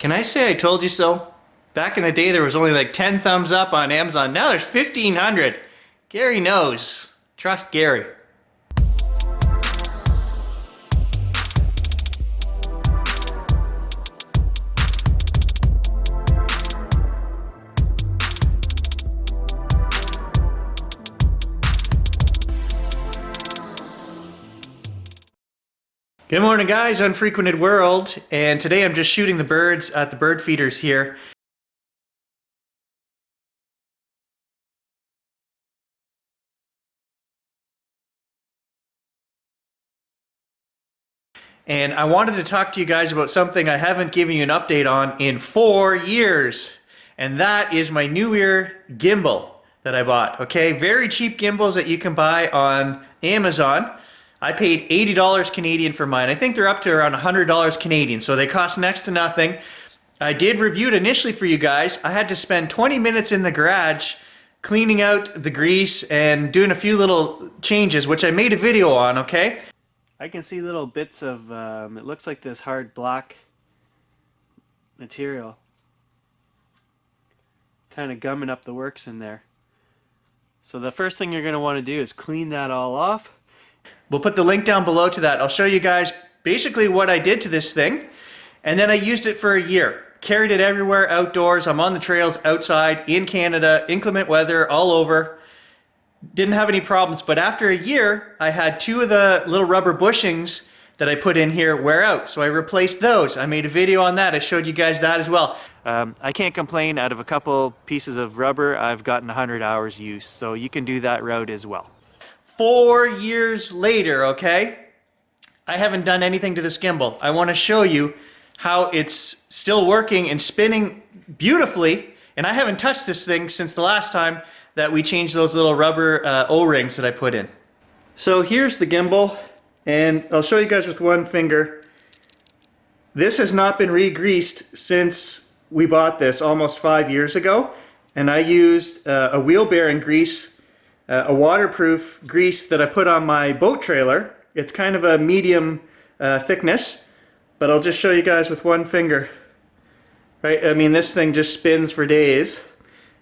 Can I say I told you so? Back in the day there was only like 10 thumbs up on Amazon. Now there's 1,500. Gary knows. Trust Gary. Good morning guys, Unfrequented World, and today I'm just shooting the birds at the bird feeders here. And I wanted to talk to you guys about something I haven't given you an update on in 4 years. And that is my Neewer gimbal that I bought, okay? Very cheap gimbals that you can buy on Amazon. I paid $80 Canadian for mine. I think they're up to around $100 Canadian, so they cost next to nothing. I did review it initially for you guys. I had to spend 20 minutes in the garage cleaning out the grease and doing a few little changes, which I made a video on, okay? I can see little bits of, it looks like this hard black material kind of gumming up the works in there. So the first thing you're going to want to do is clean that all off. We'll put the link down below to that. I'll show you guys basically what I did to this thing. And then I used it for a year. Carried it everywhere outdoors. I'm on the trails outside in Canada, inclement weather all over. Didn't have any problems, but after a year I had 2 of the little rubber bushings that I put in here wear out, so I replaced those. I made a video on that. I showed you guys that as well. I can't complain. Out of a couple pieces of rubber I've gotten 100 hours use, so you can do that route as well. 4 years later, okay, I haven't done anything to this gimbal. I want to show you how it's still working and spinning beautifully, and I haven't touched this thing since the last time that we changed those little rubber O-rings that I put in. So here's the gimbal, and I'll show you guys with one finger. This has not been re-greased since we bought this almost 5 years ago, and I used a wheel bearing grease, a waterproof grease that I put on my boat trailer. It's kind of a medium thickness, but I'll just show you guys with one finger. Right? I mean, this thing just spins for days.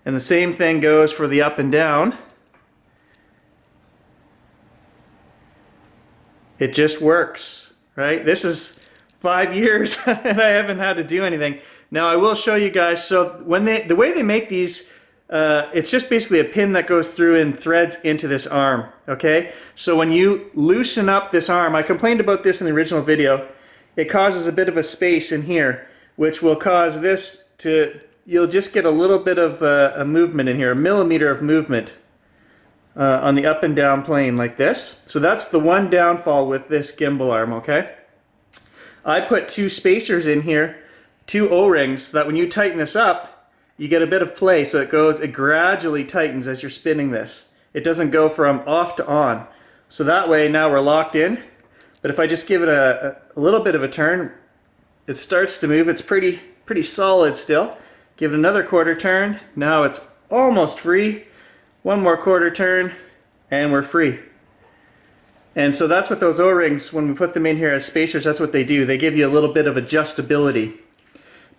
And the same thing goes for the up and down. It just works, right? This is 5 years and I haven't had to do anything. Now I will show you guys, so when the way they make these, it's just basically a pin that goes through and threads into this arm, okay? So when you loosen up this arm, I complained about this in the original video, it causes a bit of a space in here, which will cause this to, you'll just get a little bit of a movement in here, a millimeter of movement on the up and down plane like this. So that's the one downfall with this gimbal arm, okay? I put 2 spacers in here, 2 O-rings, so that when you tighten this up, you get a bit of play, so it gradually tightens as you're spinning this. It doesn't go from off to on. So that way now we're locked in, but if I just give it a little bit of a turn, it starts to move. It's pretty solid still. Give it another quarter turn. Now it's almost free. One more quarter turn and we're free. And so that's what those O-rings, when we put them in here as spacers, that's what they do. They give you a little bit of adjustability.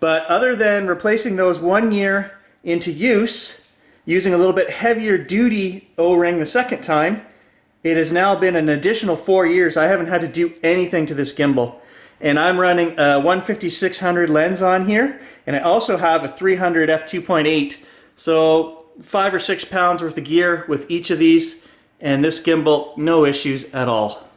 But other than replacing those 1 year into use, using a little bit heavier duty O-ring the second time, it has now been an additional 4 years. I haven't had to do anything to this gimbal. And I'm running a 150-600 lens on here, and I also have a 300 f2.8, so 5 or 6 pounds worth of gear with each of these, and this gimbal, no issues at all.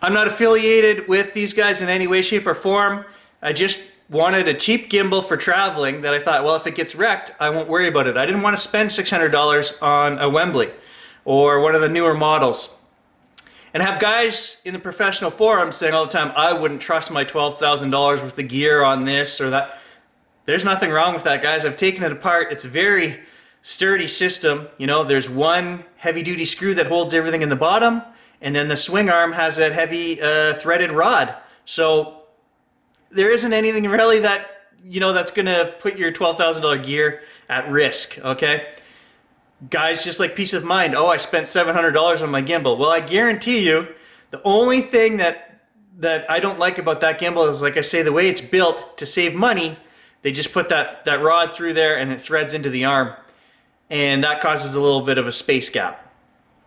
I'm not affiliated with these guys in any way, shape, or form. I just wanted a cheap gimbal for traveling that I thought, well, if it gets wrecked, I won't worry about it. I didn't want to spend $600 on a Wembley or one of the newer models. And have guys in the professional forums saying all the time, I wouldn't trust my $12,000 worth of gear on this or that. There's nothing wrong with that, guys. I've taken it apart. It's a very sturdy system. You know, there's one heavy-duty screw that holds everything in the bottom, and then the swing arm has that heavy threaded rod. So there isn't anything really that, you know, that's going to put your $12,000 gear at risk, okay? Guys, just like peace of mind. Oh, I spent $700 on my gimbal. Well, I guarantee you, the only thing that that I don't like about that gimbal is, like I say, the way it's built to save money, they just put that rod through there and it threads into the arm. And that causes a little bit of a space gap.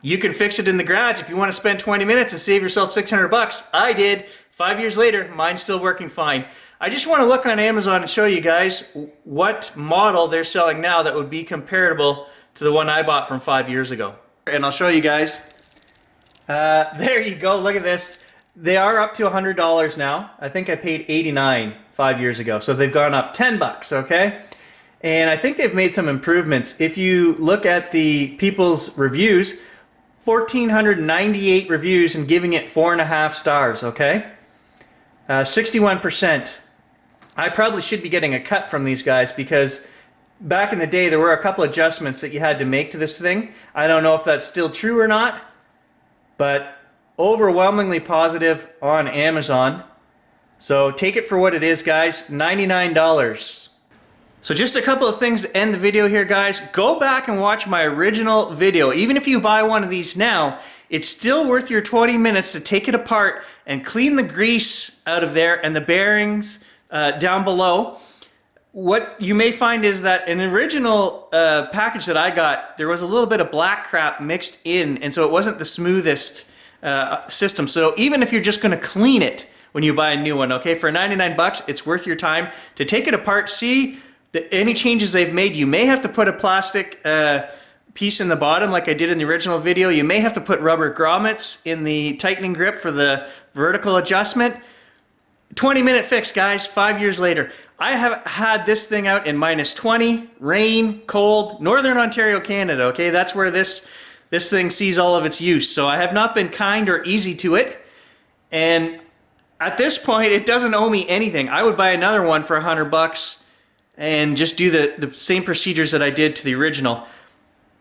You can fix it in the garage if you want to spend 20 minutes and save yourself 600 bucks. I did. 5 years later, mine's still working fine. I just want to look on Amazon and show you guys what model they're selling now that would be comparable to the one I bought from 5 years ago. And I'll show you guys. There you go. Look at this. They are up to $100 now. I think I paid $89 5 years ago. So they've gone up 10 bucks, okay? And I think they've made some improvements. If you look at the people's reviews, 1,498 reviews and giving it 4.5 stars, okay? 61%. I probably should be getting a cut from these guys because back in the day there were a couple adjustments that you had to make to this thing. I don't know if that's still true or not, but overwhelmingly positive on Amazon. So take it for what it is, guys. $99. So just a couple of things to end the video here, guys. Go back and watch my original video. Even if you buy one of these now, it's still worth your 20 minutes to take it apart and clean the grease out of there and the bearings down below. What you may find is that an original package that I got, there was a little bit of black crap mixed in, and so it wasn't the smoothest system. So even if you're just going to clean it when you buy a new one, okay, for 99 bucks, it's worth your time to take it apart, see any changes they've made. You may have to put a plastic piece in the bottom like I did in the original video. You may have to put rubber grommets in the tightening grip for the vertical adjustment. 20-minute fix, guys, 5 years later. I have had this thing out in -20, rain, cold, Northern Ontario, Canada, okay? That's where this thing sees all of its use. So I have not been kind or easy to it. And at this point, it doesn't owe me anything. I would buy another one for 100 bucks and just do the same procedures that I did to the original.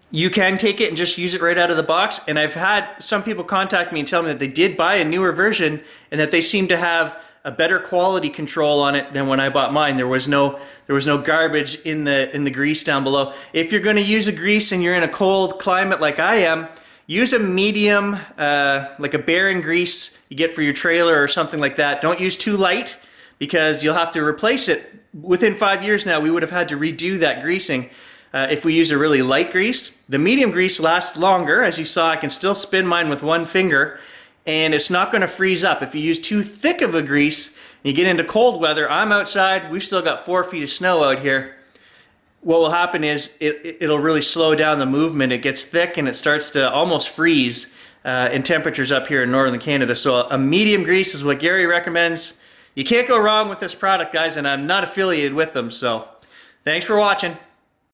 You can take it and just use it right out of the box. And I've had some people contact me and tell me that they did buy a newer version and that they seem to have a better quality control on it than when I bought mine. There was no garbage in the grease down below. If you're going to use a grease and you're in a cold climate like I am, use a medium, like a bearing grease you get for your trailer or something like that. Don't use too light because you'll have to replace it. Within 5 years now, we would have had to redo that greasing if we use a really light grease. The medium grease lasts longer. As you saw, I can still spin mine with one finger, and it's not going to freeze up. If you use too thick of a grease, and you get into cold weather, I'm outside, we've still got 4 feet of snow out here. What will happen is it'll really slow down the movement. It gets thick and it starts to almost freeze in temperatures up here in northern Canada. So a medium grease is what Gary recommends. You can't go wrong with this product, guys, and I'm not affiliated with them. So thanks for watching.